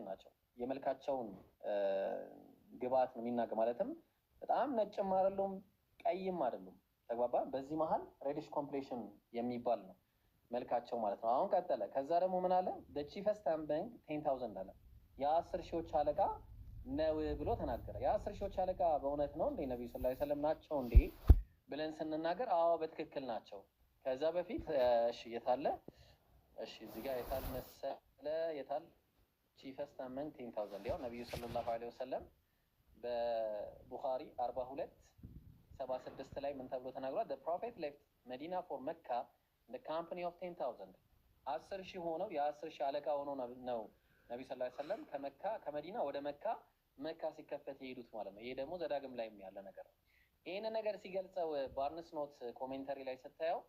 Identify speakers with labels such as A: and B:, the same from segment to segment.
A: ናቸው የመልካቸውን ግባት ነው የሚናገር ማለትም በጣም ነጭም አይደሉም ቀይም አይደሉም ተግባባ በዚህ መሃል ሬዲሽ ኮምፕሌሽን የሚባል ነው መልካቸው ማለት ነው አሁን ቀጠለ ከዛ ደግሞ ምን አለ the chiefest among 10000 አለ የ10 ሺዎች አለቃ ነው ብሎ ተናገረ የ10 ሺዎች አለቃ በእውነት ነው እንዴ ነብዩ ሰለላሁ ዐለይሂ ወሰለም ናቸው እንዴ ብለን ስንናገር አዎ በትክክል ናቸው ከዛ በፊት እሺ የታለ እሺ እዚህ ጋር የታል መሰለ የታል chiefest among 10000 ያው ነብዩ ሰለላሁ ዐለይሂ ወሰለም በቡኻሪ 42:76 ላይ ምን ተብሎ ተናግሯል the prophet left Medina for Mecca in the company of 10000 10 ሺህ ሆነው የ10 ሺህ አለቃ ሆነው ነው ነብዩ ሰለላሁ ዐለይሂ ወሰለም ከመዲና ወደ መካ ሲከፈት ይሄዱት ማለት ነው ይሄ ደግሞ ዘዳግም ላይ ያለ ነገር ነው ይሄን ነገር ሲገልጸው ባርንስ ኖት ኮሜንታሪ ላይ ስታየው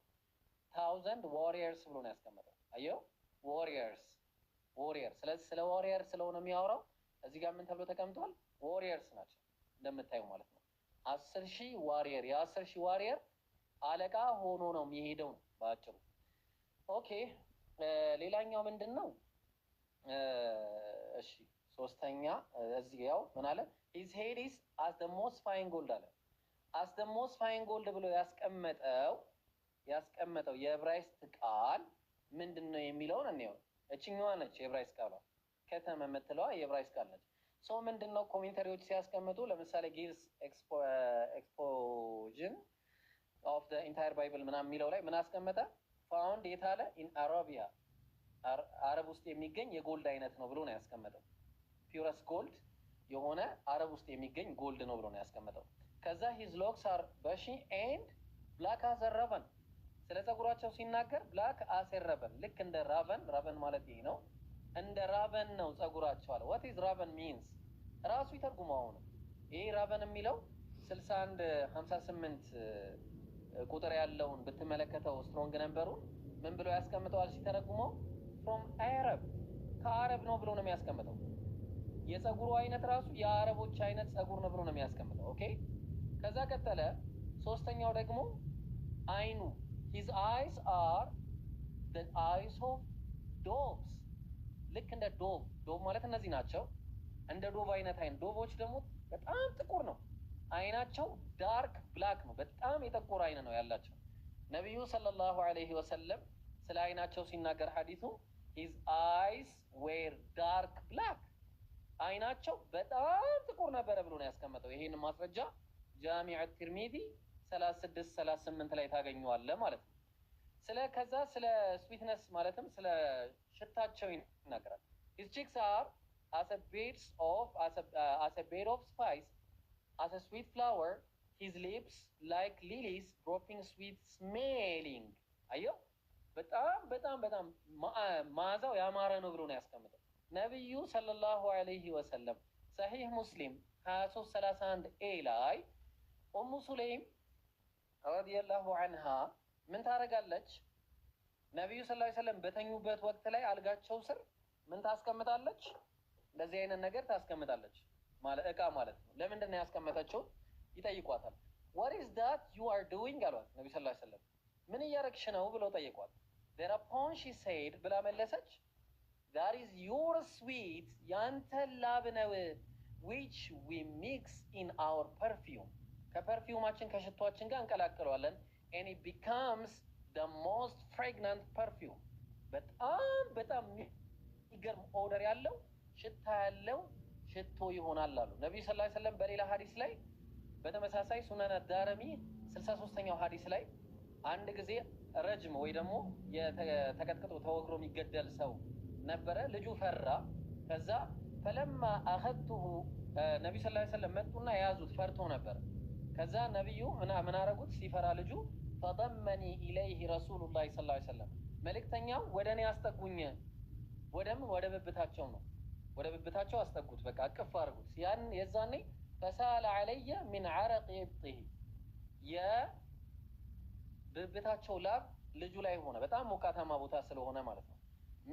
A: 1000 warriors ብሎ ነው ያስቀመጠው አየው warriors ስለ warrior ስለሆነ የሚያወራው እዚህ ጋር ምን ተብሎ ተቀምጧል warriors ናቸው እንደምታዩ ማለት ነው 10000 warrior የ10000 warrior አለቃ ሆኖ ነው የሚሄደው ባጭሩ ኦኬ ሌላኛው ምንድነው እሺ ሶስተኛ እዚህ ያው ምን አለ his head is as the most fine gold አለ as the most fine gold ብሎ ያስቀመጠው የዕብራይስጥ ቃል ምንድነው የሚለውን እንየው እቺኛዋ ነች የዕብራይስጥ ቃሏ ከተመ የምትለዋ የዕብራይስጥ ቃል ነች ሶ ምንድነው ኮሜንታሪዎች ሲያስቀምጡ ለምሳሌ gives exposition of the entire bible ምናምን የሚለው ላይ ምን አስቀመጠ found የታለ in Arabia አረብ ውስጥ የሚገኝ የጎልድ አይነት ነው ብሎ ነው ያስቀመጠው ፒውረስ ጎልድ የሆነ አረብ ውስጥ የሚገኝ ጎልድ ነው ብሎ ነው ያስቀመጠው ከዛ his locks are bushy and black as a raven ስለ ፀጉራቸው ሲናገር black as a raven ልክ እንደ raven ማለት ይሄ ነው እንደ raven ነው ፀጉራቸው አለ what is raven means ራሱ ይተርጉመው ነው ይሄ raven የሚለው 61:58 ቁጥር ያለውን ብትመለከተው ስትሮንግ ነምበሩን ምን ብሎ ያስቀምጠዋል ሲተረጉመው from Arab ከአረብ ነው ብሎ ነው የሚያስቀምጠው የፀጉሩ አይነት ራሱ የአረቦች አይነት ፀጉር ነው ብሎ ነው የሚያስቀምጠው ኦኬ ከዛ ቀጠለ ሶስተኛው ደግሞ አይኑ his eyes are the eyes of doves ልክ እንደ ዶቭ ማለት እነዚህ ናቸው እንደ ዶቭ አይነት አይን ዶቮች ደግሞ በጣም ጥቁር ነው አይናቸው ዳርክ ብላክ ነው በጣም የጠቆረ አይን ነው ያላቸው ነብዩ ሰለላሁ ዐለይሂ ወሰለም ስለ አይናቸው ሲናገር ሐዲሱ his eyes were dark black አይናቸው በጣም ጥቁር ነበር ብሎ ነው ያስቀመጠው ይሄን ማስረጃ ጃሚዕ አት-ትርሚዚ 3638 ላይ ታገኙዋለህ ማለት ነው ከዛ ስለ ስዊትነስ ማለትም ስለ ሽታቸው ይናገራል his cheeks are as a bed of spice as a sweet flower his lips like lilies dropping sweet smelling አየው በጣም ማዛው ያማረ ነው ብሎ ነው ያስቀምጠው ነብዩ ሰለላሁ ዐለይሂ ወሰለም ሰሂህ ሙስሊም 2331 ኤ ላይ ኡሙ ሱለይም ረዲየላሁ ዐንሃ ምን ታረጋለች ነብዩ ሰለላሁ ዐለይሂ ወሰለም በተኙበት ወቅት ላይ አልጋቸው ስር ምን ታስቀምጣለች እንደዚህ አይነት ነገር ታስቀምጣለች ማለት እቃ ማለት ነው ለምንድን ነው ያስቀመጠችው ይጠይቋታል what is that you are doing አሏት ነብዩ ሰለላሁ ዐለይሂ ወሰለም ምን እያረግሽ ነው ብለው ጠይቋት thereupon she said ብላ መለሰች that is your sweet ያንተ ላብ ነው which we mix in our perfume ከፐርፊውማችን ከሽቷችን ጋር እንቀላቅለዋለን and it becomes the most fragrant perfume በጣም የሚገርም ኦደር ያለው ሽታ ያለው ሽቶ ይሆናል አሉ ነብዩ ሰለላሁ ዐለይሂ ወሰለም በሌላ ሐዲስ ላይ በተመሳሳይ ሱነን አዳረሚ 63ኛው ሐዲስ ላይ አንድ ጊዜ ረጅም ወይ ደግሞ የተቀጥቅጦ ተወግሮ የሚገደል ሰው ነበረ ልጁ ፈራ ከዛ ፈለማ አኸቱሁ ነብዩ ሰለላሁ ዐለይሂ ወሰለም መጡና ያዙት ፈርቶ ነበር ከዛ ነብዩ ምን አረጉት ሲፈራ ልጁ ፈضمني اليه رسول الله صلى الله عليه وسلم መልእክተኛው ወደኔ አስጠጉኝ ወደ ብብታቸው ነው ወደ ብብታቸው አስጠጉት በቃ አቅፍ አርጉት ያን የዛኔ فسال علي من عرق يبطه የብብታቸው ላብ ልጁ ላይ ሆነ በጣም ሞቃታማ ቦታ ስለሆነ ማለት ነው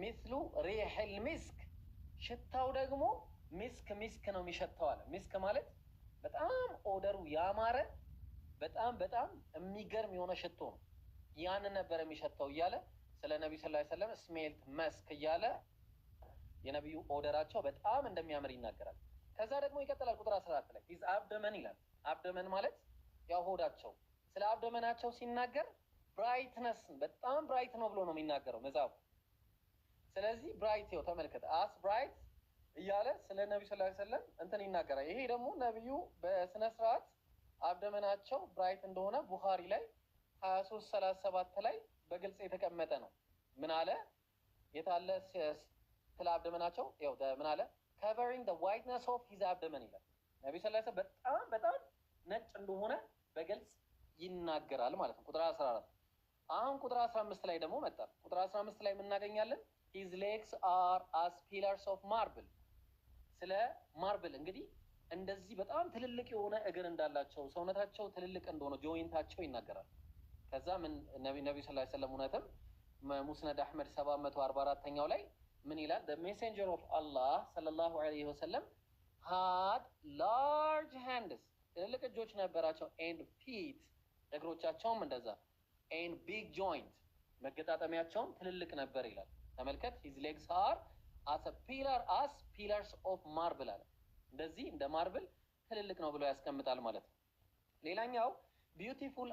A: مثل ريح المسك ሽታው ደግሞ ሚስክ ነው የሚሸተው አለ ሚስክ ማለት በጣም ኦደሩ ያማረ በጣም የሚገርም የሆነ ሽቶ ነው ያን ነበር የሚሸተው እያለ ስለ ነብዩ ሰለላሁ ዐለይሂ ወሰለም ስሜልት መስክ እያለ የነብዩ ኦርደራቸው በጣም እንደሚያምር ይናገራል። ከዛ ደግሞ ይቀጥላል ቁጥር 14 ላይ ሂዝ አብደመን ይላል። አብደመን ማለት ያው ሆዳቸው። ስለ አብደመናቸው ሲናገር ብራይትነስ በጣም ብራይት ነው ብሎ ነው የሚናገረው መጽሐፉ። ስለዚህ ብራይት ይኸው ተመልከተ አስ ብራይት እያለ ስለ ነብዩ ሰለላሁ ዐለይሂ ወሰለም እንትን ይናገራል። ይሄ ደግሞ ነብዩ በስነ ስርዓት አብደመናቸው ብራይት እንደሆነ ቡኻሪ ላይ 23:37 ላይ በግልጽ የተቀመጠ ነው። ምን አለ? የታለ ስለ አብደመናቸው ያው ምን አለ? covering the whiteness of his abdomen ይላል። ነብዩ ሰለላሁ ዐለይሂ ወሰለም በጣም ነጭ እንደሆነ በግልጽ ይናገራል ማለት ነው። ቁጥር 14 አሁን ቁጥር 15 ላይ ደግሞ መጣ። ቁጥር 15 ላይ የምናገኛለን his legs are as pillars of marble። ስለ ማርብል እንግዲህ እንደዚህ በጣም ትልልቅ የሆነ እግር እንዳላቸው ሰውነታቸው ትልልቅ እንደሆነ ጆይንታቸው ይናገራል። ከዛ ምን ነብዩ ሰለላሁ ዐለይሂ ወሰለም እውነትም ሙስነድ አህመድ 744ኛው ላይ ምን ይላል? the messenger of Allah ሰለላሁ ዐለይሂ ወሰለም had large hands ትልልቅ እጆች ነበራቸው and feet እግሮቻቸውም እንደዛ and big joint መገጣጠሚያቸውም ትልልቅ ነበር ይላል። ተመልከት his legs are as pillars of marble አለ። እንደዚህ እንደ ማርብል ትልልቅ ነው ብሎ ያስቀምጣል ማለት ነው። ሌላኛው beautiful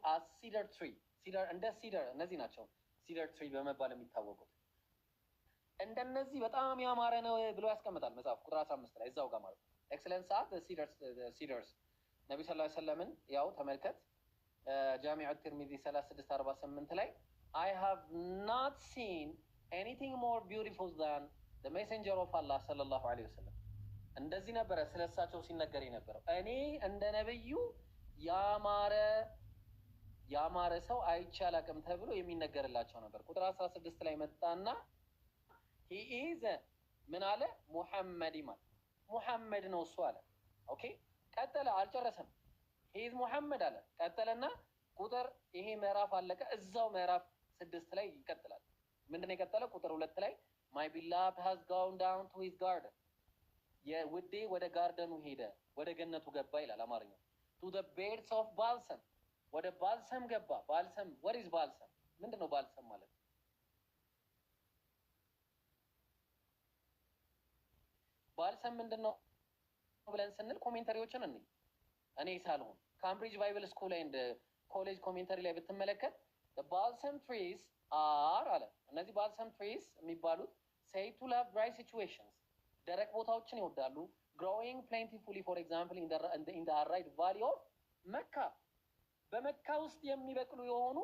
A: as cedar tree cedar እንደ cedar እነዚህ ናቸው cedar tree በመባል የሚታወቁት እንደነዚህ በጣም ያማረ ነው ብሎ ያስቀምጣል መጽሐፍ ቁጥር 15 ላይ እዛው ጋር ማለት ነው። excellence at the cedars ነብዩ ሰለላሁ ዐለይሂ ወሰለምን ያው ተመልከት ጃሚዕ አት-ትርሚዚ 3648 ላይ I have not seen anything more beautiful than the messenger of Allah sallallahu alaihi wasallam እንደዚህ ነበረ ስለሳቸው ሲነገር የነበረው እኔ እንደ ነብዩ ያማረ ሰው አይቼ አላውቅም ተብሎ የሚነገርላቸው ነበር። ቁጥር 16 ላይ መጣና he is ምን አለ? ሙሐመድ ነው እሱ አለ። ኦኬ ቀጠለ፣ አልጨረሰም። he is ሙሐመድ አለ። ቀጠለና ቁጥር ይሄ ምዕራፍ አለቀ። እዛው ምዕራፍ 6 ላይ ይቀጥላል። ምንድነው የቀጠለው? ቁጥር 2 ላይ my beloved has gone down to his garden የውዴ ወደ ጋርደኑ ሄደ፣ ወደ ገነቱ ገባ ይላል አማርኛው። to the beds of balsam ወደ ባልሰም ገባ። ባልሰም what is balsam? ምንድነው ባልሰም ማለት? ባልሰም ምንድነው ብለን ስንል ኮሜንታሪዎችን እኔ ሳልሆን ካምብሪጅ ባይብል ስኩል ኤንድ ኮሌጅ ኮሜንታሪ ላይ ብትመለከት the balsam trees are አለ። እነዚህ balsam trees የሚባሉት say to love dry situations ደረቅ ቦታዎችን ይወዳሉ። growing plentifully for example in the Arid valley of Mecca በመካ ውስጥ የሚበቅሉ የሆኑ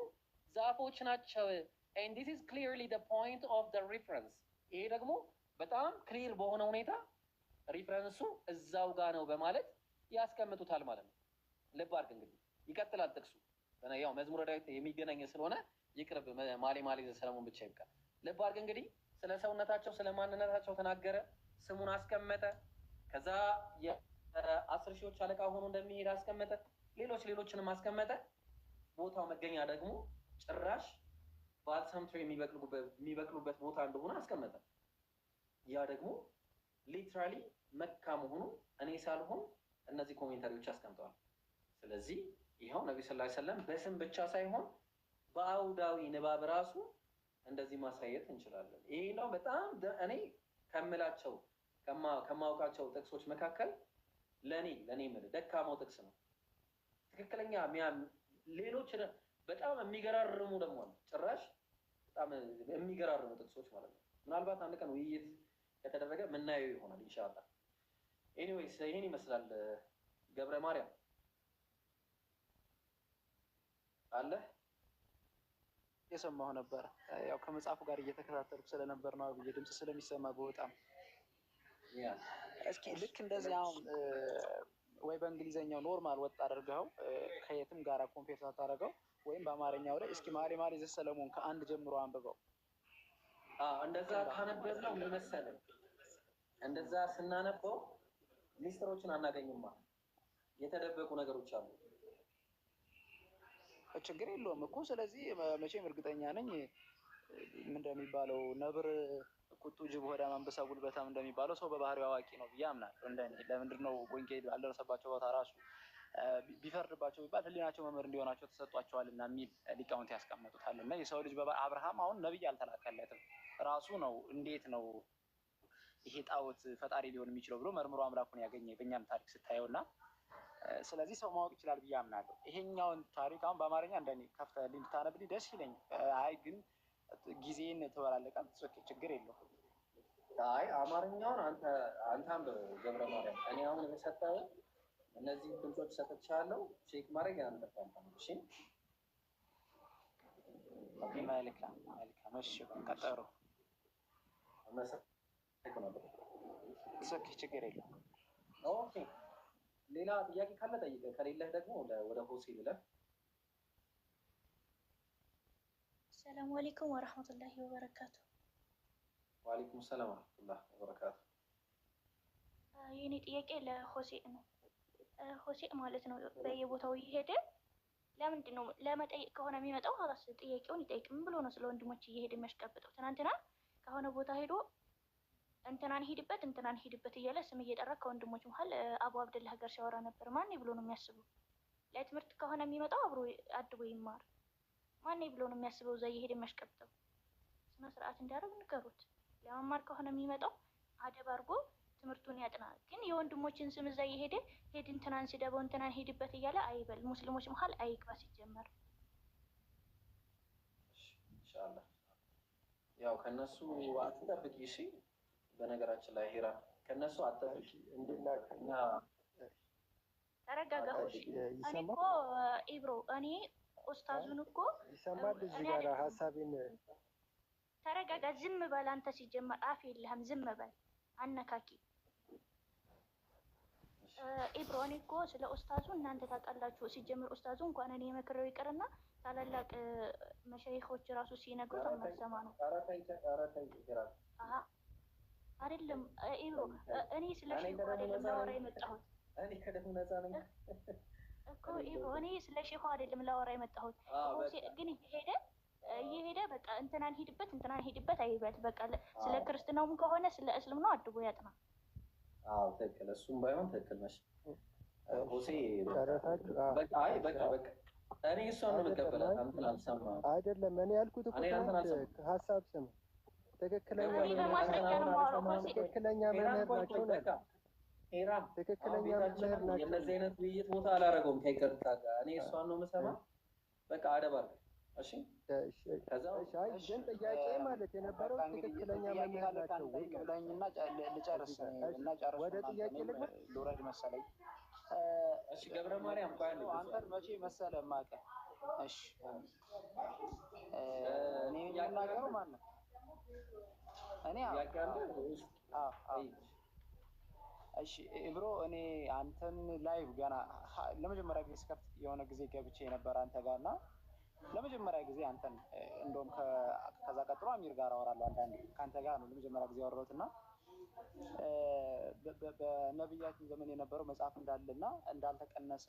A: ዛፎች ናቸው። and this is clearly the point of the reference ይሄ ደግሞ በጣም ክሊር በሆነ ሁኔታ ሪፈረንሱ እዛው ጋር ነው በማለት ያስቀምጡታል ማለት ነው። ልብ አድርግ እንግዲህ ይቀጥላል ጥቅሱ። ያው መዝሙረ ዳዊት የሚገናኝ ስለሆነ ይቅርብ ማሌ ዘሰለሞን ብቻ ይብቃል። ልብ አድርግ እንግዲህ ስለ ሰውነታቸው ስለ ማንነታቸው ተናገረ፣ ስሙን አስቀመጠ። ከዛ የ10 ሺዎች አለቃ ሆኖ እንደሚሄድ አስቀመጠ፣ ሌሎችንም አስቀመጠ። ቦታው መገኛ ደግሞ ጭራሽ ባልሰም ትሪ የሚበቅሉበት ቦታ እንደሆነ አስቀመጠ። ያ ደግሞ ሊትራሊ መካ መሆኑ እኔ ሳልሆን እነዚህ ኮሜንታሪዎች አስቀምጠዋል። ስለዚህ ይኸው ነብዩ ሰለላሁ ዐለይሂ ወሰለም በስም ብቻ ሳይሆን በአውዳዊ ንባብ ራሱ እንደዚህ ማሳየት እንችላለን። ይሄ ነው በጣም እኔ ከምላቸው ከማውቃቸው ጥቅሶች መካከል ለኔ ደካማው ጥቅስ ነው። ትክክለኛ ሌሎች በጣም የሚገራርሙ ደግሞ ጭራሽ በጣም የሚገራርሙ ጥቅሶች ማለት ነው። ምናልባት አንድ ቀን ውይይት ከተደረገ ምናየው ይሆናል ኢንሻአላህ። ኤኒዌይስ ይሄን ይመስላል። ገብረ ማርያም አለ
B: የሰማሁ ነበር። ያው ከመጽሐፉ ጋር እየተከታተልኩ ስለነበር ነው የድምጽ ስለሚሰማ በጣም እስኪ ልክ እንደዚህ አሁን ወይ በእንግሊዘኛው ኖርማል ወጥ አድርገው ከየትም ጋራ ኮምፔር ታደርገው ወይም በአማርኛው ላይ እስኪ ማሌ ዘሰለሞን ከአንድ ጀምሮ አንብበው።
A: እንደዛ ካነበብነው ምን መሰለህ፣ እንደዛ ስናነበው ሚስጥሮችን አናገኝማ፣ የተደበቁ ነገሮች አሉ።
B: ችግር የለውም እኮ። ስለዚህ መቼም እርግጠኛ ነኝ ምን እንደሚባለው ነብር ቁጡ ጅብ ሆዳም አንበሳ ጉልበታም እንደሚባለው ሰው በባህሪው አዋቂ ነው ብዬ አምናለሁ። እንደኔ ለምንድን ነው ወንጌል ያልደረሰባቸው ቦታ ራሱ ቢፈርድባቸው ቢባል ህሊናቸው መምህር እንዲሆናቸው ተሰጧቸዋልና የሚል ሊቃውንት ያስቀምጡታል። እና የሰው ልጅ አብርሃም አሁን ነብይ አልተላከለትም ራሱ ነው እንዴት ነው ይሄ ጣዖት ፈጣሪ ሊሆን የሚችለው ብሎ መርምሮ አምላኩን ያገኘ በእኛም ታሪክ ስታየው እና ስለዚህ ሰው ማወቅ ይችላል ብዬ አምናለሁ። ይሄኛውን ታሪክ አሁን በአማርኛ እንደኔ ከፍተህልኝ ብታነብልኝ ደስ ይለኝ። አይ ግን ጊዜን ትበላለቃል፣ ችግር የለውም።
A: አይ አማርኛውን አንተ አንብብ ገብረ ማርያም። እኔ አሁን የሰጠው እነዚህ ድምጾች ሰጥቻለሁ። ቼክ ማድረግ ያንተፋም። እሺ
B: መልካም። እሺ ቀጠሮ ችግር የለውም።
A: ኦኬ ሌላ ጥያቄ ካለ ጠይቀህ፣ ከሌለህ ደግሞ ወደ ሆሴ ልለፍ።
C: ሰላም አለይኩም ወራህመቱላሂ ወበረካቱ።
A: ወአለይኩም ሰላም ወራህመቱላሂ ወበረካቱ።
C: የኔ ጥያቄ ለሆሴ ነው። ሆሴ ማለት ነው በየቦታው እየሄደ ለምንድን ነው ለመጠየቅ ከሆነ የሚመጣው ራስ ጥያቄውን ይጠይቅ። ምን ብሎ ነው ስለ ወንድሞች እየሄደ የሚያሽቀብጠው? ትናንትና ከሆነ ቦታ ሄዶ እንትናን ሂድበት እያለ ስም እየጠራ ከወንድሞች መሀል አቡ አብደላህ ጋር ሲያወራ ነበር። ማን ብሎ ነው የሚያስበው? ለትምህርት ከሆነ የሚመጣው አብሮ አድቦ ይማር። ማን ብሎ ነው የሚያስበው? እዛ እየሄደ የሚያሽቀብጠው ስነ ስርዓት እንዲያደርግ ንገሩት። ለመማር ከሆነ የሚመጣው አደብ አድርጎ ትምህርቱን ያጥና። ግን የወንድሞችን ስም እዛ እየሄደ ሄድ እንትናን ሲደበው እንትናን ሂድበት እያለ አይበል። ሙስሊሞች መሀል አይግባ ሲጀመር።
A: ኢንሻአላህ ያው ከነሱ አትጠብቂ እሺ። በነገራችን ላይ ሄራ ከነሱ አትጠብቂ እንድናከኛ
C: ተረጋጋ። እኔ እኮ ኢብሮ እኔ ኡስታዙን እኮ
D: ይሰማል። እዚህ ጋር ሀሳቤን
C: ተረጋጋ። ዝም በል አንተ ሲጀመር አፍ የለህም። ዝም በል አነካኪ። ኢብሮ እኔ እኮ ስለ ኡስታዙ እናንተ ታውቃላችሁ። ሲጀምር ኡስታዙ እንኳን እኔ የመክረው ይቅርና ታላላቅ መሻይኾች ራሱ ሲነግሩት የማይሰማ ነው። አይደለም ኢብሮ እኔ ስለ ሼኹ አይደለም ላወራ የመጣሁት።
A: እኔ ከደም ነፃ ነኝ
C: እኮ ኢብሮ እኔ ስለ ሼኹ አይደለም ላወራ የመጣሁት። ግን እየሄደ በቃ እንትናን ሂድበት አይበት። በቃ ስለ ክርስትናውም ከሆነ ስለ እስልምናው አድቦ ያጥና።
A: አዎ ትክክል። እሱም ባይሆን ትክክል ነሽ ሆሴ። በቃ እኔ እሷን ነው የምቀበላት። አንተን አልሰማህም
D: አይደለም። እኔ ያልኩት እኮ ሀሳብ ስም ትክክለኛ መምህር ናቸው።
A: ሄራም
D: ትክክለኛ መምህር ናቸው።
A: የነዚህ አይነት ውይይት ቦታ አላደረገውም ከይቅርታ ጋር። እኔ እሷን ነው የምሰማ። በቃ አደብ አድርገህ እሺ። ከዛ
D: ግን ጥያቄ ማለት የነበረው ትክክለኛ መምህር ናቸው ወይ
B: ብለኝና ልጨርስ እና ጨርስ
D: ወደ ጥያቄ
B: ልውረድ መሰለኝ።
A: እሺ ገብረ ማርያም ባል
B: አንተን መቼ መሰለ ማቀ እሺ እኔ የምናገረው ማን ነው? እኔ እሺ ኢብሮ እኔ አንተን ላይቭ ገና ለመጀመሪያ ጊዜ ስከፍት የሆነ ጊዜ ገብቼ ነበር አንተ ጋር እና ለመጀመሪያ ጊዜ አንተን እንደውም ከዛ ቀጥሎ አሚር ጋር አወራለሁ። አንዳንዴ ከአንተ ጋር ነው ለመጀመሪያ ጊዜ ያወራሁት እና በነብያችን ዘመን የነበረው መጽሐፍ እንዳለና እንዳልተቀነሰ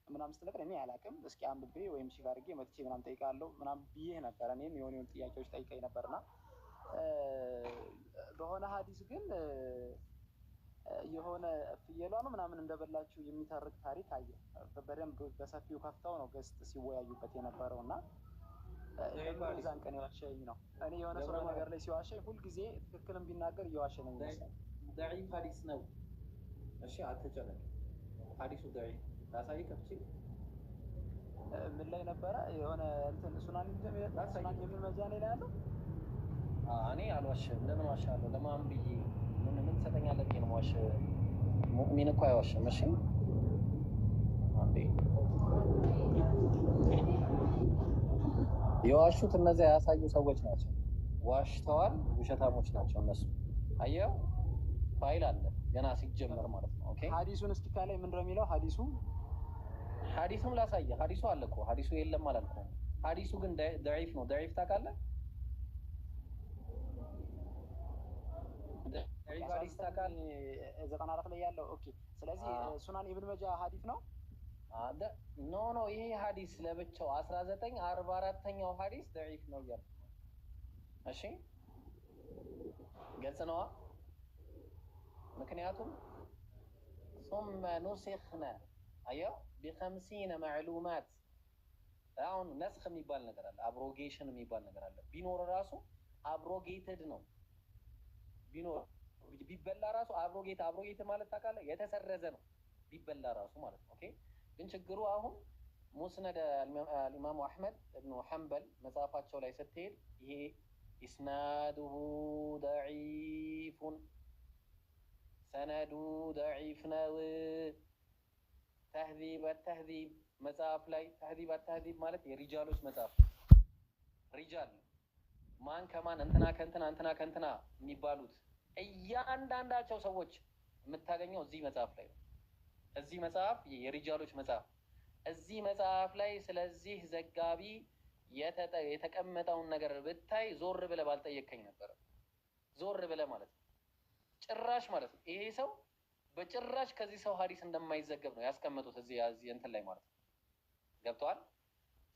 B: ምናምን ስትነግረኝ እኔ አላውቅም። እስኪ አንብቤ ወይም ሺህ አድርጌ መጥቼ ምናምን ጠይቃለሁ ምናምን ብዬ ነበር። እኔም የሆነ ጥያቄዎች ጠይቀኝ ነበርና በሆነ ሀዲስ ግን የሆነ ፍየሏ ነው ምናምን እንደበላችሁ የሚተርክ ታሪክ አየ። በደንብ በሰፊው ከፍተው ነው ገስት ሲወያዩበት የነበረው እና ዛን ቀን የዋሸኝ ነው። እኔ የሆነ ሰው ነገር ላይ ሲዋሸኝ ሁልጊዜ ትክክልም ቢናገር እየዋሸ ነው የሚመስለው።
A: ضعيف ሀዲስ ነው። እሺ አትጨነቅ። ሀዲሱ ضعيف ላሳይ ከፍቼ
B: ምን ላይ ነበረ የሆነ እንትን ሱናን የሚል መዛኔ ላይ ያለው
A: እኔ አልዋሽም። ለምን ዋሻለሁ? ለማን ብዬ ምን ትሰጠኛለህ ብዬ ነው የምዋሸው? ሙእሚን እኮ አይዋሽም። እሺ አንዴ የዋሹት እነዚያ ያሳዩ ሰዎች ናቸው። ዋሽተዋል፣ ውሸታሞች ናቸው እነሱ። አየው ፋይል አለ ገና ሲጀመር ማለት ነው። ኦኬ
B: ሀዲሱን እስኪ ካላይ ምንድን ነው የሚለው?
A: ሀዲሱን ላሳየህ። ሀዲሱ አለ እኮ ሀዲሱ የለም አላልኩም። ሀዲሱ ግን ضعيف ነው። ضعيف ታውቃለህ? ሀዲስ ታውቃለህ?
B: 94 ላይ ያለው ኦኬ። ስለዚህ ሱናን ኢብን መጃ ሀዲስ ነው።
A: ኖ ይሄ ሀዲስ ለብቻው 1944ኛው ሀዲስ ضعيف ነው እያልኩ። እሺ ግልጽ ነዋ። ምክንያቱም ثم نسخنا አየው ቢኸምሲነ ማዕሉማት አሁን ነስኽ የሚባል ነገር አለ፣ አብሮጌሽን የሚባል ነገር አለ። ቢኖር ራሱ አብሮጌትድ ነው። ቢኖር ቢበላ ራሱ አብሮጌት ማለት ታውቃለህ፣ የተሰረዘ ነው ቢበላ ራሱ ማለት ነው። ኦኬ ግን ችግሩ አሁን ሙስነድ አልኢማሙ አሕመድ እብኑ ሐንበል መጽሐፋቸው ላይ ስትሄድ ይሄ ኢስናዱሁ ደዒፉን ሰነዱ ደዒፍ ነው። ተህዚብ አተህዚብ መጽሐፍ ላይ ተህዚብ አተህዚብ ማለት የሪጃሎች መጽሐፍ ሪጃል ማን ከማን እንትና ከእንትና እንትና ከእንትና የሚባሉት እያንዳንዳቸው ሰዎች የምታገኘው እዚህ መጽሐፍ ላይ ነው። እዚህ መጽሐፍ የሪጃሎች መጽሐፍ እዚህ መጽሐፍ ላይ ስለዚህ ዘጋቢ የተቀመጠውን ነገር ብታይ ዞር ብለህ ባልጠየቀኝ ነበረ። ዞር ብለህ ማለት ነው ጭራሽ ማለት ነው ይሄ ሰው በጭራሽ ከዚህ ሰው ሀዲስ እንደማይዘገብ ነው ያስቀመጡት እዚህ እንትን ላይ ማለት ነው። ገብተዋል።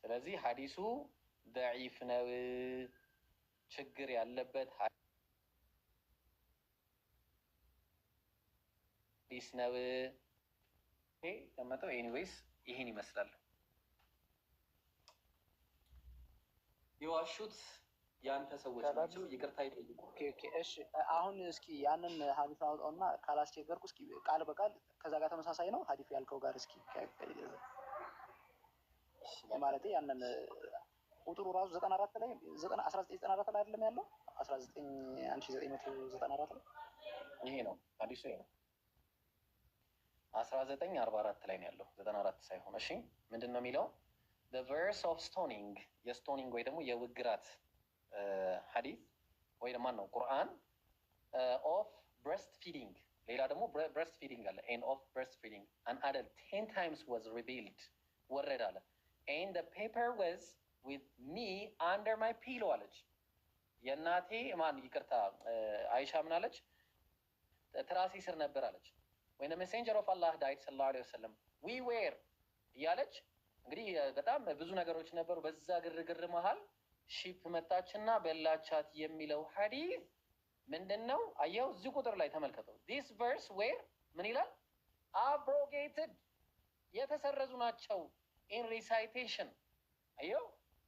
A: ስለዚህ ሀዲሱ ደዒፍ ነው፣ ችግር ያለበት ሀዲስ ነው። ቀመጠው ኤኒዌይስ ይህን ይመስላል። የዋሹት የአንተ ሰዎች ናቸው፣ ይቅርታ ይጠይቁ።
B: እሺ አሁን እስኪ ያንን ሀዲስ አውጣውና ካላስቸገርኩ እስኪ ቃል በቃል ከዛ ጋር ተመሳሳይ ነው ሀዲስ ያልከው ጋር እስኪ ማለት ያንን ቁጥሩ ራሱ 94 ላይ 1994 ላይ አይደለም ያለው 1994 ላይ
A: ይሄ ነው ሀዲሱ ይሄ ነው 1944 ላይ ነው ያለው 94 ሳይሆን። እሺ ምንድን ነው የሚለው? the verse of stoning የስቶኒንግ ወይ ደግሞ የውግራት ሀዲስ ወይ ማን ነው ቁርአን of breast feeding ሌላ ደግሞ breast feeding አለ and of breast feeding an adult 10 times was revealed ወረድ አለ and the paper was with me under my pillow አለች። የእናቴ ማን ይቅርታ አይሻ ምን አለች? ትራሴ ስር ነበር አለች። when the messenger of Allah died sallallahu alaihi wasallam we were እያለች እንግዲህ በጣም ብዙ ነገሮች ነበሩ። በዛ ግርግር መሀል ሺፕ መጣችና በላቻት የሚለው ሐዲስ ምንድነው? አየው እዚህ ቁጥር ላይ ተመልከተው። this verse where ምን ይላል? abrogated የተሰረዙ ናቸው in recitation አየው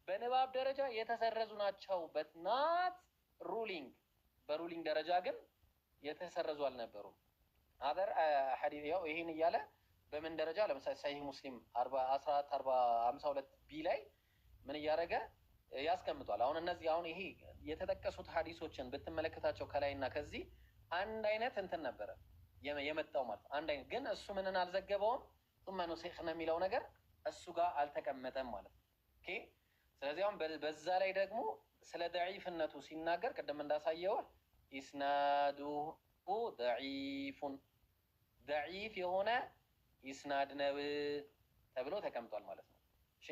A: በንባብ ደረጃ የተሰረዙ ናቸው but not ruling በሩሊንግ ደረጃ ግን የተሰረዙ አልነበሩም። አደር ሐዲስ ያው ይሄን እያለ በምን ደረጃ ለምሳሌ ሰሂህ ሙስሊም 1452 ቢ ላይ ምን እያደረገ ያስቀምጧል። አሁን እነዚህ አሁን ይሄ የተጠቀሱት ሐዲሶችን ብትመለከታቸው ከላይና ከዚህ አንድ አይነት እንትን ነበረ የመጣው ማለት አንድ አይነት ግን እሱ ምንን አልዘገበውም ثم نسخنا የሚለው ነገር እሱ ጋር አልተቀመጠም ማለት ነው። ኦኬ ስለዚህ አሁን በዛ ላይ ደግሞ ስለ ደዒፍነቱ ሲናገር ቅድም እንዳሳየው ኢስናዱሁ ደዒፉን ደዒፍ የሆነ ኢስናድ ነው ተብሎ ተቀምጧል ማለት ነው። እሺ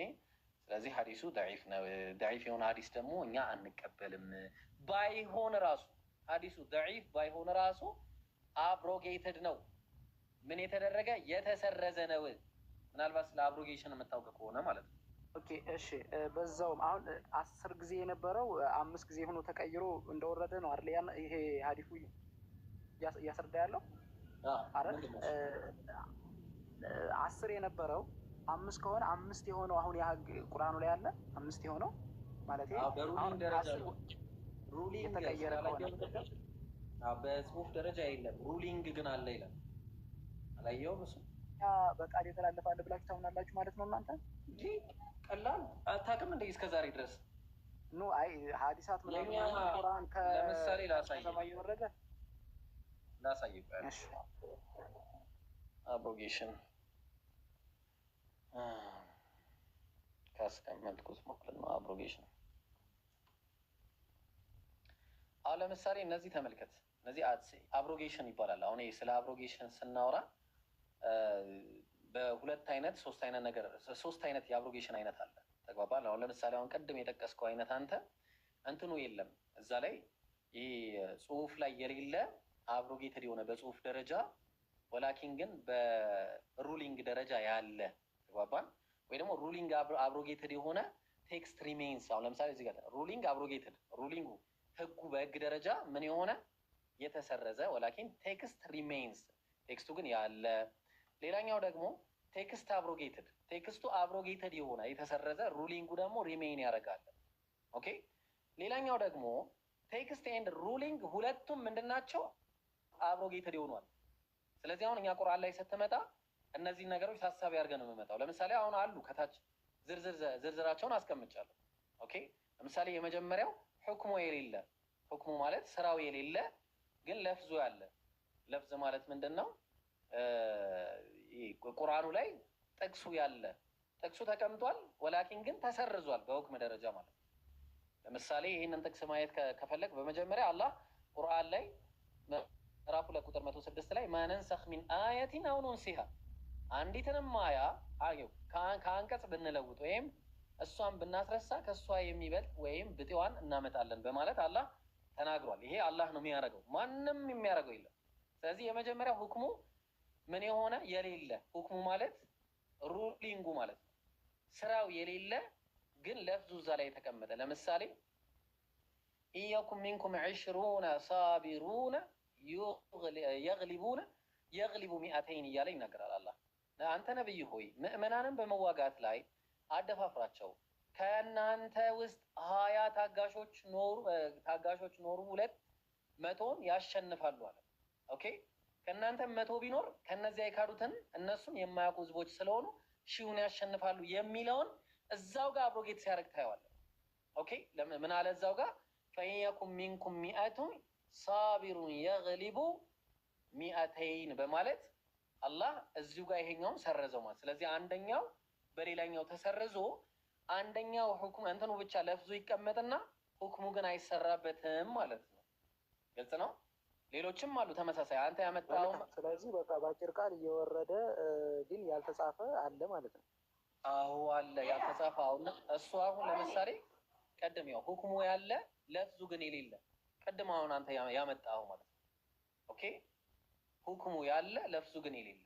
A: ስለዚህ ሐዲሱ ደዒፍ ነው። ደዒፍ የሆነ ሐዲስ ደግሞ እኛ አንቀበልም። ባይሆን ራሱ ሐዲሱ ደዒፍ ባይሆን ራሱ አብሮጌትድ ነው። ምን የተደረገ የተሰረዘ ነው። ምናልባት ስለ አብሮጌሽን የምታውቅ ከሆነ ማለት ነው።
B: ኦኬ እሺ በዛውም አሁን 10 ጊዜ የነበረው 5 ጊዜ ሆኖ ተቀይሮ እንደወረደ ነው አይደል? ያን ይሄ ሐዲሱ እያስረዳ ያለው አይደል? 10 የነበረው 5 ከሆነ 5 የሆነው አሁን ያ ቁርአኑ ላይ ያለ 5 የሆነው ማለት ነው።
A: በሩሊንግ ደረጃ ሩሊንግ
B: የተቀየረ ከሆነ
A: በጽሁፍ ደረጃ የለም። ሩሊንግ ግን አለ ይላል። አላየውም እሱ
B: በቃል የተላለፋለ ብላችሁ ታምናላችሁ ማለት ነው እናንተ?
A: እንዴ ቀላል አታውቅም እንዴ እስከ ዛሬ ድረስ
B: ኖ አይ ሐዲሳት ምናምን ቁርአን
A: ለምሳሌ
B: ከሰማይ የወረደ
A: ላሳይ ይባላል። እሺ አብሮጌሽን ካስቀመጥኩት ማለት ነው። አብሮጌሽን አሁን ለምሳሌ እነዚህ ተመልከት። እነዚህ አብሮጌሽን ይባላል። አሁን ስለ አብሮጌሽን ስናወራ በሁለት አይነት ሶስት አይነት የአብሮጌሽን አይነት አለ። ተግባባል? አሁን ለምሳሌ አሁን ቅድም የጠቀስከው አይነት አንተ እንትኑ የለም እዛ ላይ ይህ ጽሁፍ ላይ የሌለ አብሮጌትድ የሆነ በጽሁፍ ደረጃ ወላኪን ግን በሩሊንግ ደረጃ ያለ ተግባባል? ወይ ደግሞ ሩሊንግ አብሮጌትድ የሆነ ቴክስት ሪሜንስ። አሁን ለምሳሌ እዚህ ጋር ሩሊንግ አብሮጌትድ ሩሊንጉ ህጉ በህግ ደረጃ ምን የሆነ የተሰረዘ ወላኪን ቴክስት ሪሜንስ ቴክስቱ ግን ያለ። ሌላኛው ደግሞ ቴክስት አብሮጌትድ፣ ቴክስቱ አብሮጌትድ የሆነ የተሰረዘ፣ ሩሊንጉ ደግሞ ሪሜይን ያደርጋል። ኦኬ። ሌላኛው ደግሞ ቴክስት ኤንድ ሩሊንግ ሁለቱም ምንድናቸው? አብሮጌትድ ይሆኗል። ስለዚህ አሁን እኛ ቁርአን ላይ ስትመጣ እነዚህን ነገሮች ታሳቢ አድርገን ነው የምመጣው። ለምሳሌ አሁን አሉ ከታች ዝርዝራቸውን አስቀምጫለሁ። ኦኬ። ለምሳሌ የመጀመሪያው ሁክሙ የሌለ፣ ሁክሙ ማለት ስራው የሌለ ግን ለፍዙ ያለ። ለፍዝ ማለት ምንድን ነው? ቁርአኑ ላይ ጥቅሱ ያለ፣ ጥቅሱ ተቀምጧል፣ ወላኪን ግን ተሰርዟል በሁክም ደረጃ ማለት ነው። ለምሳሌ ይህንን ጥቅስ ማየት ከፈለግ በመጀመሪያ አላህ ቁርአን ላይ ምዕራፍ 2 ቁጥር 106 ላይ ማነንሰኽ ሚን አየቲን አው ኑንሲሃ፣ አንዲትንም አያ ከአንቀጽ ብንለውጥ ወይም እሷን ብናስረሳ ከእሷ የሚበልጥ ወይም ብጤዋን እናመጣለን በማለት አላህ ተናግሯል። ይሄ አላህ ነው የሚያደርገው፣ ማንም የሚያደርገው የለም። ስለዚህ የመጀመሪያው ሁክሙ ምን የሆነ የሌለ፣ ሁክሙ ማለት ሩሊንጉ ማለት ነው። ስራው የሌለ ግን ለፍዙ እዛ ላይ የተቀመጠ። ለምሳሌ ኢየኩም ሚንኩም 20 ሳቢሩነ የግሊቡ ሚአተይን እያለ ይናገራል አላህ። አንተ ነብይ ሆይ ምዕመናንን በመዋጋት ላይ አደፋፍራቸው፣ ከእናንተ ውስጥ 20 ታጋሾች ኖሩ 200ን ያሸንፋሉ አለ። ኦኬ። ከእናንተ 100 ቢኖር ከነዚያ የካዱትን እነሱም የማያውቁ ህዝቦች ስለሆኑ 1000ን ያሸንፋሉ የሚለውን እዛው ጋር አብሮጌት ሲያደርግ ታየዋለህ። ኦኬ። ምን አለ እዛው ጋር? ፈኢየኩም ሚንኩም ሚአቱን ሳቢሩን የግሊቡ ሚአተይን በማለት አላህ እዚሁ ጋር ይሄኛውን ሰረዘው ማለት። ስለዚህ አንደኛው በሌላኛው ተሰርዞ አንደኛው ሁክም እንትኑ ብቻ ለፍዙ ይቀመጥና ሁክሙ ግን አይሰራበትም ማለት ነው። ግልጽ ነው። ሌሎችም አሉ ተመሳሳይ አንተ ያመጣው።
B: ስለዚህ በቃ በአጭር ቃል እየወረደ ግን ያልተጻፈ አለ ማለት ነው።
A: አዎ አለ ያልተጻፈ። አሁን እሱ አሁን ለምሳሌ ቀድም ያው ሁክሙ ያለ ለፍዙ ግን የሌለ ቀድም አሁን አንተ ያመጣው ማለት ነው። ኦኬ። ሁክሙ ያለ ለፍዙ ግን የሌለ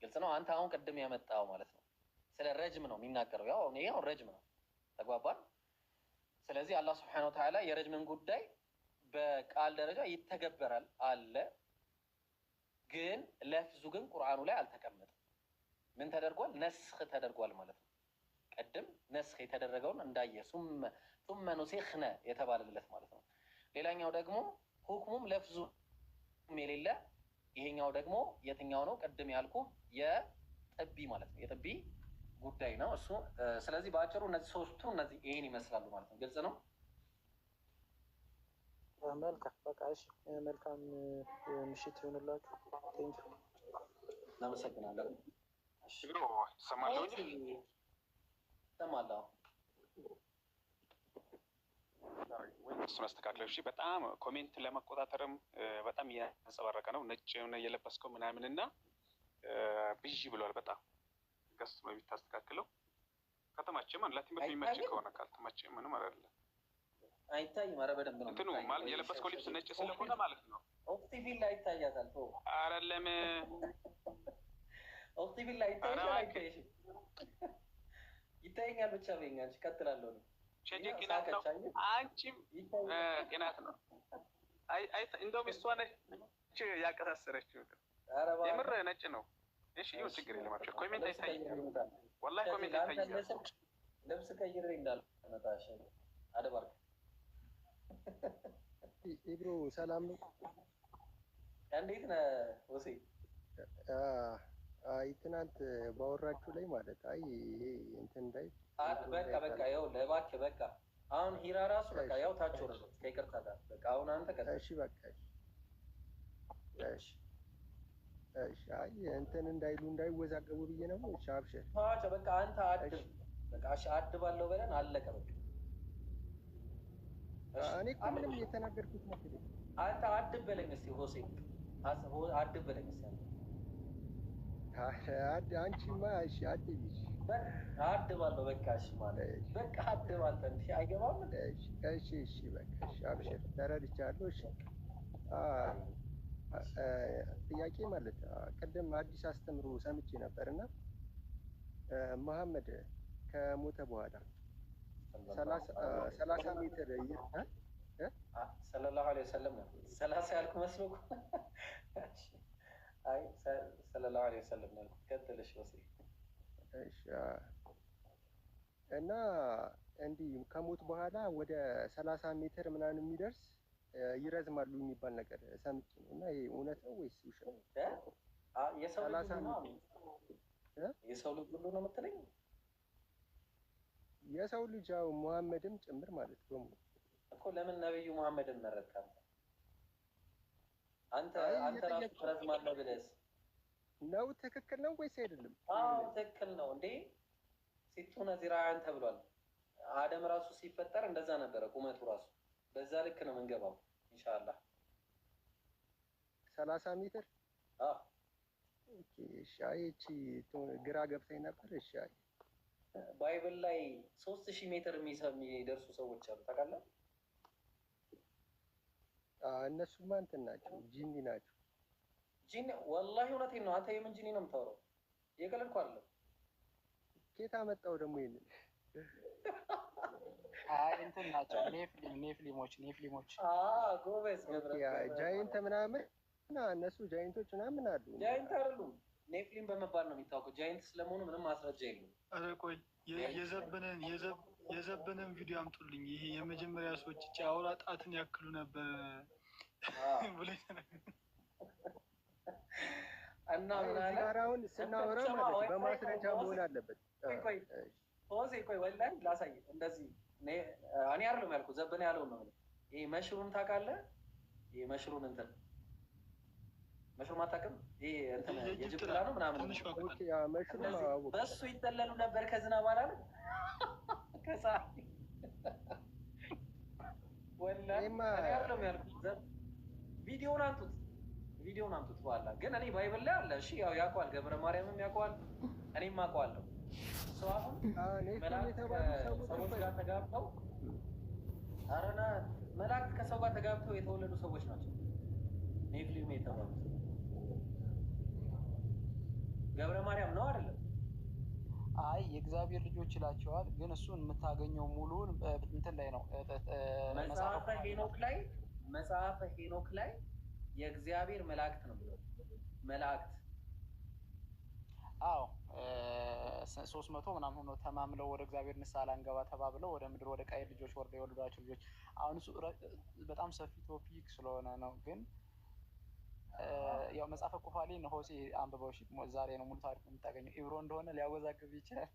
A: ግልጽ ነው። አንተ አሁን ቀድም ያመጣው ማለት ነው። ስለ ረጅም ነው የሚናገረው። ያው እኔ ያው ረጅም ነው ተግባባን። ስለዚህ አላህ Subhanahu Wa Ta'ala የረጅምን ጉዳይ በቃል ደረጃ ይተገበራል አለ፣ ግን ለፍዙ ግን ቁርአኑ ላይ አልተቀመጠም። ምን ተደርጓል? ነስኽ ተደርጓል ማለት ነው። ቀድም ነስኽ የተደረገውን እንዳየ ثم نسخنا የተባለለት ማለት ነው። ሌላኛው ደግሞ ሁክሙም ለፍዙ የሌለ፣ ይሄኛው ደግሞ የትኛው ነው? ቀድም ያልኩ የጥቢ ማለት ነው። የጥቢ ጉዳይ ነው እሱ። ስለዚህ በአጭሩ እነዚህ ሶስቱ እነዚህ ይሄን ይመስላሉ ማለት ነው። ግልጽ ነው።
B: መልካም በቃ እሺ፣ መልካም ምሽት ይሁንላችሁ። ቴንኪው፣
A: እናመሰግናለን።
E: ሽግሮ ሰማለሁ
A: ሰማለሁ።
E: እሱን አስተካክለው። እሺ፣ በጣም ኮሜንት ለመቆጣጠርም በጣም እያንጸባረቀ ነው። ነጭ የሆነ የለበስከው ምናምን እና ብዥ ብሏል በጣም ገስ ነው የምታስተካክለው። ከተማቸም ለትምህርት የሚመች ከሆነ ካልተመቸ ምንም አይደለም።
A: አይታይም። ኧረ በደንብ ነው
E: እንትኑ ማለት የለበስከው ልብስ ነጭ ስለሆነ ማለት ነው።
A: ኦክቲቪ ላይ ይታያታል። ቶ
E: አይደለም
A: ኦክቲቪ ላይ ይታያል። ይታየኛል ብቻ በይኛል። እቀጥላለሁ ነው
E: ቸጂ ቅናት ነው። አንቺም ቅናት ነው። አይ እንደውም እሷ ነች ያቀሳሰረችው። የምር ነጭ ነው። እሺ ይሁን፣ ችግር የለም። አብሽር። ኮሜንት አይታይም፣ ወላሂ ኮሜንት አይታይም።
A: ልብስ ቀይሬ እንዳልመጣሽ አደባርክ።
D: ኢብሮ ሰላም ነው?
A: እንዴት ነህ ወሴ?
D: አይ ትናንት ባወራችሁ ላይ ማለት አይ ይሄ እንትን ላይ
A: በቃ ያው ለባክህ በቃ አሁን ሂራ ራሱ በቃ ያው ታች ወረደ ከይቅርታ ጋር በቃ አሁን አንተ
D: እሺ በቃ እሺ አይ እንትን እንዳይወዛገቡ ብዬ ነው። እሺ አብሽር።
A: ታች በቃ አንተ አድብ በቃ እሺ አድባለሁ በለን አለቀ በቃ።
D: እኔ እኮ ምንም የተናገርኩት ነገር
A: አንተ አድብ በለኝ እስኪ ሆሴ አድብ በለኝ እስኪ
D: አንቺማ እሺ አድብሽ
A: አድባለሁ በቃ እሺ ማለት በቃ አድብ አንተ እንዴ አይገባም።
D: እሺ በቃ እሺ አብሽር ተረድቻለሁ። እሺ ጥያቄ ማለት ቅድም አዲስ አስተምሮ ሰምቼ ነበርና መሐመድ ከሞተ በኋላ 30 ሜትር ይርቃል
A: ሰለላሁ ዐለይሂ ወሰለም ነው 30 ያልኩ መስሎ አይ ሰለላሁ ሰለላሁ ዐለይሂ ወሰለም ነው። ቀጥልሽ ወሲ
D: እሺ እና እንዲህ ከሞት በኋላ ወደ 30 ሜትር ምናምን የሚደርስ ይረዝማሉ የሚባል ነገር ሰምቼ ነው። እና ይሄ እውነት ነው ወይስ ውሸት?
A: የሰው ልጅ ነው የሰው ልጅ ሁሉ ነው የምትለኝ?
D: የሰው ልጅ ያው ሙሐመድም ጭምር ማለት ነው
A: እኮ። ለምን ነብዩ ሙሐመድን መረጥክ አንተ? አንተ ራሱ ትረዝማለህ ብለህ
D: ነው? ትክክል ነው ወይስ አይደለም?
A: አዎ ትክክል ነው እንዴ። ሲቱነ ዚራዓን ተብሏል። አደም ራሱ ሲፈጠር እንደዛ ነበረ ቁመቱ ራሱ። በዛ ልክ ነው የምንገባው ኢንሻአላህ
D: 30 ሜትር።
A: አዎ
D: ኦኬ። እሺ እቺ ግራ ገብታኝ ነበር። እሺ
A: ባይብል ላይ 3000 ሜትር የሚደርሱ ሰዎች አሉ ታውቃለህ?
D: እነሱማ እንትን ናቸው፣ ጂኒ ናቸው።
A: ጂኒ? ወላሂ እውነቴን ነው። አንተ የምን ጂኒ ነው የምታወራው? የቀለድኩ አይደለም።
D: ኬት አመጣው ደግሞ ይሄንን?
B: እንትን ናቸው ኔፍሊሞች።
A: ጎበዝ
D: ጃይንት ምናምን እና እነሱ ጃይንቶች ምናምን አሉ።
A: ጃይንት አይደሉም፣ ኔፍሊም በመባል ነው የሚታወቀው። ጃይንት ስለመሆኑ ምንም ማስረጃ የለም።
F: ኧረ ቆይ የዘበነን ቪዲዮ አምጡልኝ። ይሄ የመጀመሪያ ሰዎች አውራ ጣትን ያክሉ ነበር ብሎ
A: እና ምን አለ
D: አሁን ስናወራ ማለት በማስረጃ መሆን አለበት።
A: ቆይ ወላሂ ላሳይ። እንደዚህ እኔ አይደለም ያልኩት ዘበነ ያለው ነው። ይሄ መሽሩን ታውቃለህ? ይሄ መሽሩን እንትን መሽሩን አታውቅም? ይሄ እንትን የጅብላ ነው ምናምን።
D: ኦኬ ያ መሽሩን አወቅ።
A: በሱ ይጠለሉ ነበር ከዝናብ አላለ ከፀሐይ። ወላሂ እኔ አይደለም ያልኩት። ቪዲዮውን አምጡት በኋላ ግን እኔ ባይብል ላይ አለ። እሺ ያው ያውቀዋል፣ ገብረ ማርያምም ያውቀዋል፣ እኔም አውቀዋለሁ። ሰው አሁን ሰዎች ጋር ተጋብተው አረና መላእክት ከሰው ጋር ተጋብተው የተወለዱ ሰዎች ናቸው ኔፍሊም የተባሉት። ገብረ ማርያም ነው አይደለም?
B: አይ የእግዚአብሔር ልጆች ይላቸዋል። ግን እሱን የምታገኘው ሙሉውን እንትን ላይ ነው
A: መጽሐፈ ሄኖክ ላይ የእግዚአብሔር መላእክት ነው ብሎ መላእክት።
B: አዎ 300 ምናምን ሆኖ ተማምለው ወደ እግዚአብሔር ንስሐ ላንገባ ተባብለው ወደ ምድር ወደ ቃየል ልጆች ወርደው የወለዷቸው ልጆች። አሁን እሱ በጣም ሰፊ ቶፒክ ስለሆነ ነው። ግን ያው መጽሐፈ ኩፋሌን ሆሴ አንብበው ዛሬ ነው ሙሉ ታሪክ የምታገኘው። ኢብሮ እንደሆነ ሊያወዛግብ ይችላል።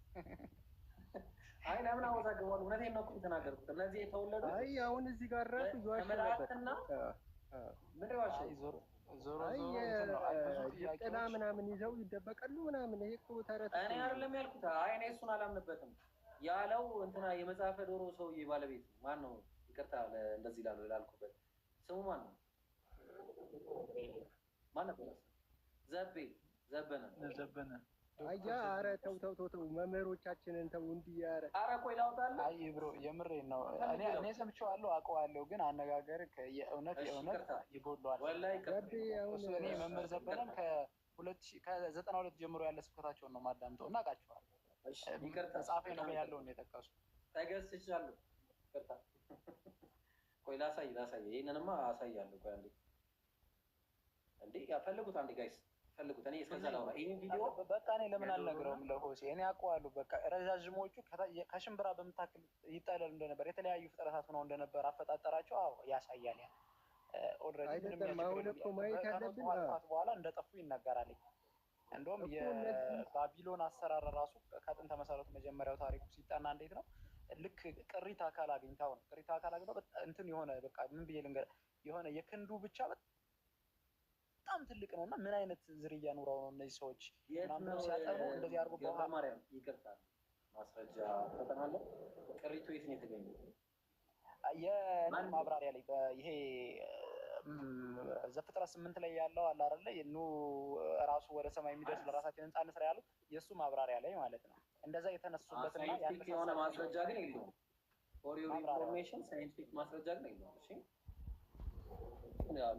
A: አይ ለምን አወዛግባለሁ? እውነቴን ነው እኮ የተናገርኩት። እነዚህ የተወለዱ
D: አይ አሁን እዚህ ጋር ራሱ ይዋሽ ነበር። ጥላ ምናምን ይዘው ይደበቃሉ ምናምን። ይሄ እኮ ተረት
A: እኔ አይደለም ያልኩት። አይ እኔ እሱን አላምንበትም ያለው እንትና የመጽሐፈ ዶሮ ሰውዬ ባለቤት ማን ነው? ይቅርታ እንደዚህ ላልኩበት ስሙ ማን ነው? ማን ነበር? ዘበነ። አያ
D: ኧረ ተው መምህሮቻችንን ተው እንዲህ።
A: ኧረ ቆይ ላውጣልህ።
B: አይ ብሮ የምሬን ነው። እኔ ሰምቼዋለሁ አውቀዋለሁ። ግን አነጋገር የእውነት ይጎድለዋል። እሱ እኔ መምህር ዘበነን ከ92 ጀምሮ ያለ ስብከታቸውን ነው ማዳምጠው እና አውቃቸዋለሁ። መጽሐፌ ነው ያለውን የጠቀሱ
A: ተገስቻለሁ። ይቅርታ ቆይ ላሳይ። ይሄንንማ አሳያለሁ። ቆይ አንዴ ፈልጉት። አንዴ ጋይስ ፈልጉት። እኔ እስከዛ ላውራ ይሄን ቪዲዮ
B: በቃ እኔ ለምን አልነግረውም ለሆሴ? እኔ አውቀዋለሁ። በቃ ረዣዥሞቹ ከሽምብራ በምታክል ይጠለሉ እንደነበር የተለያዩ ፍጥረታት ሆነው እንደነበር አፈጣጠራቸው ያሳያል። ያ ኦልሬዲ ምንም በኋላ እንደጠፉ ይነገራል። እንደውም የባቢሎን አሰራር ራሱ ከጥንተ መሰረቱ መጀመሪያው ታሪኩ ሲጠና እንዴት ነው ልክ ቅሪተ አካል አግኝተው ነው። ቅሪተ አካል አግኝተው እንትን የሆነ በቃ ምን ብዬ ልንገርህ የሆነ የክንዱ ብቻ በጣም ትልቅ ነው እና ምን አይነት ዝርያ ኑረው ነው እነዚህ ሰዎች ምናምን ሲያጠኑ እንደዚህ አድርጎ
A: ገብረ ማርያም ይቅርታ ማስረጃ ተጠናለ። ቅሪቱ የት ነው የተገኘው?
B: ማብራሪያ ላይ ይሄ ዘፍጥረት 8 ላይ ያለው አለ አይደለ? ኑ ራሱ ወደ ሰማይ የሚደርስ ለራሳችን ህንጻ እንስራ ያሉት የእሱ ማብራሪያ ላይ ማለት ነው። እንደዛ የተነሱበትና
A: ሳይንቲፊክ የሆነ ማስረጃ ግን የለውም። ፎር ዮር ኢንፎርሜሽን ሳይንቲፊክ ማስረጃ ግን የለውም። እሺ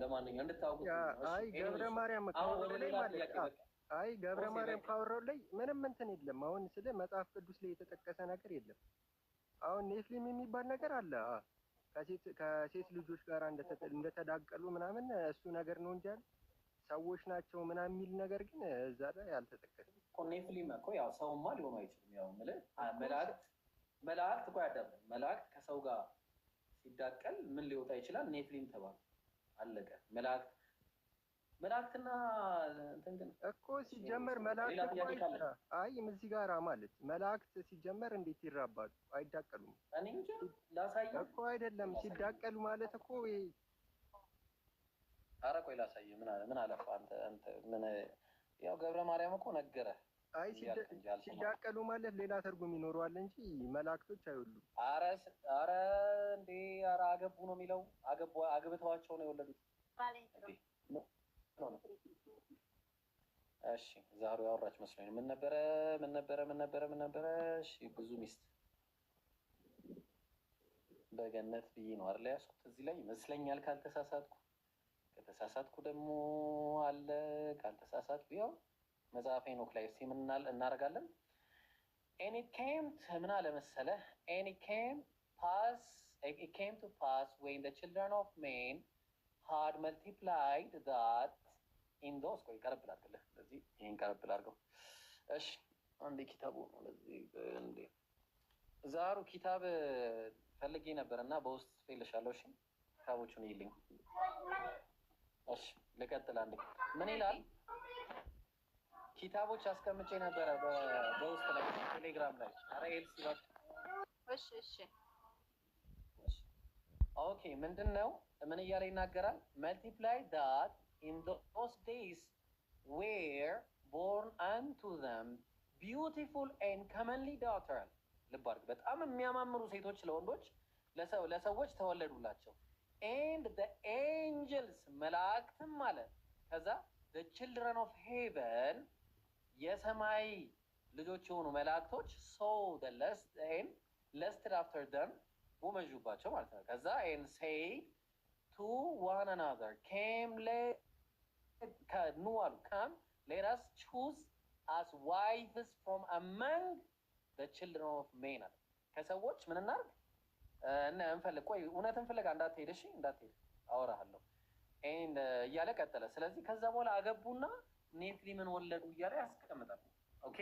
A: ለማንኛውም እንድታውቁት።
D: አይ ገብረ ማርያም ካወራው ላይ ማለት አይ ገብረ ማርያም ካወራው ላይ ምንም እንትን የለም። አሁን ስለ መጽሐፍ ቅዱስ ላይ የተጠቀሰ ነገር የለም። አሁን ኔፍሊም የሚባል ነገር አለ። ከሴት ልጆች ጋር እንደተዳቀሉ ምናምን እሱ ነገር ነው እንጂ ሰዎች ናቸው ምናምን የሚል ነገር ግን እዛ ላይ አልተጠቀሰም
A: እኮ። ኔፍሊም እኮ ያው ሰውማ ሊሆኑ አይችልም። ያው የምልህ መላእክት እኮ ያዳምጥ። መላእክት ከሰው ጋር ሲዳቀል ምን ሊወጣ ይችላል? ኔፍሊም ተባለ፣ አለቀ። መላእክትና እንትን ግን
D: እኮ ሲጀመር መላእክት አይ እዚህ ጋር ማለት መላእክት ሲጀመር እንዴት ይራባሉ? አይዳቀሉም።
A: እኔ እንጃ ላሳየህ
D: እኮ አይደለም ሲዳቀሉ ማለት እኮ
A: ኧረ ቆይ ላሳየህ። ምን አለፋ አንተ ምን ያው ገብረ ማርያም እኮ ነገረህ።
D: አይ ሲዳቀሉ ማለት ሌላ ትርጉም ይኖረዋል እንጂ መላእክቶች አይወሉም።
A: ኧረ እንዴ ኧረ አገቡ ነው የሚለው። አግብተዋቸው ነው የወለዱት። እሺ ዛሬ ያወራች መስሎኝ ምን ነበረ? እሺ ብዙ ሚስት በገነት ብዬ ነው አይደል ያዝኩት እዚህ ላይ ይመስለኛል፣ ካልተሳሳትኩ። ከተሳሳትኩ ደግሞ አለ፣ ካልተሳሳትኩ ያው መጽሐፈ ሄኖክ ላይ እስኪ ምን እናደርጋለን? and it came to pass when the children of men had multiplied that in those ቆይ ቀረብ ላድርግልህ። ስለዚህ ይሄን ቀረብ ላድርገው። እሺ አንዴ ኪታቡ ነው ለዚህ እንዴ ዛሩ ኪታብ ፈልጌ ነበር እና በውስጥ ፈልሻለሁ። እሺ ኪታቦቹን ይልኝ። እሺ ልቀጥል። አንዴ ምን ይላል? ኪታቦች አስቀምጬ ነበረ በውስጥ ላይ ቴሌግራም ላይ። ኧረ ኤልሲ
G: እሺ
A: ኦኬ። ምንድን ነው ምን እያለ ይናገራል? multiply that in those days were born unto them beautiful and comely daughters. ልብ አድርግ። በጣም የሚያማምሩ ሴቶች ለወንዶች ለሰዎች ተወለዱላቸው። and the angels መላእክትም አለ። ከዛ the children of heaven የሰማይ ልጆች የሆኑ መላእክቶች saw the lust and lusted after them ጎመዡባቸው ማለት ነው። ከዛ and say to one another came let us choose as wives from among the children of men አለ። ከሰዎች ምን እናድርግ እንፈልግ። ቆይ እውነትን ፍለጋ እንዳትሄድ እሺ፣ እንዳትሄድ አወራሃለሁ እያለ ቀጠለ። ስለዚህ ከዛ በኋላ አገቡና ኔፍሊምን ወለዱ እያለ ያስቀምጣል። ኦኬ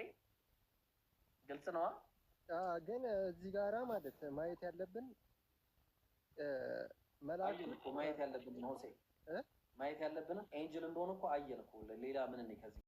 A: ግልጽ ነዋ።
D: ግን እዚህ ጋራ ማለት ማየት ያለብን መላእክት
A: ማየት ያለብን ሆሴ ማየት ያለብን ኤንጅል እንደሆነ እኮ አየን እኮ። ሌላ ምን ከዚህ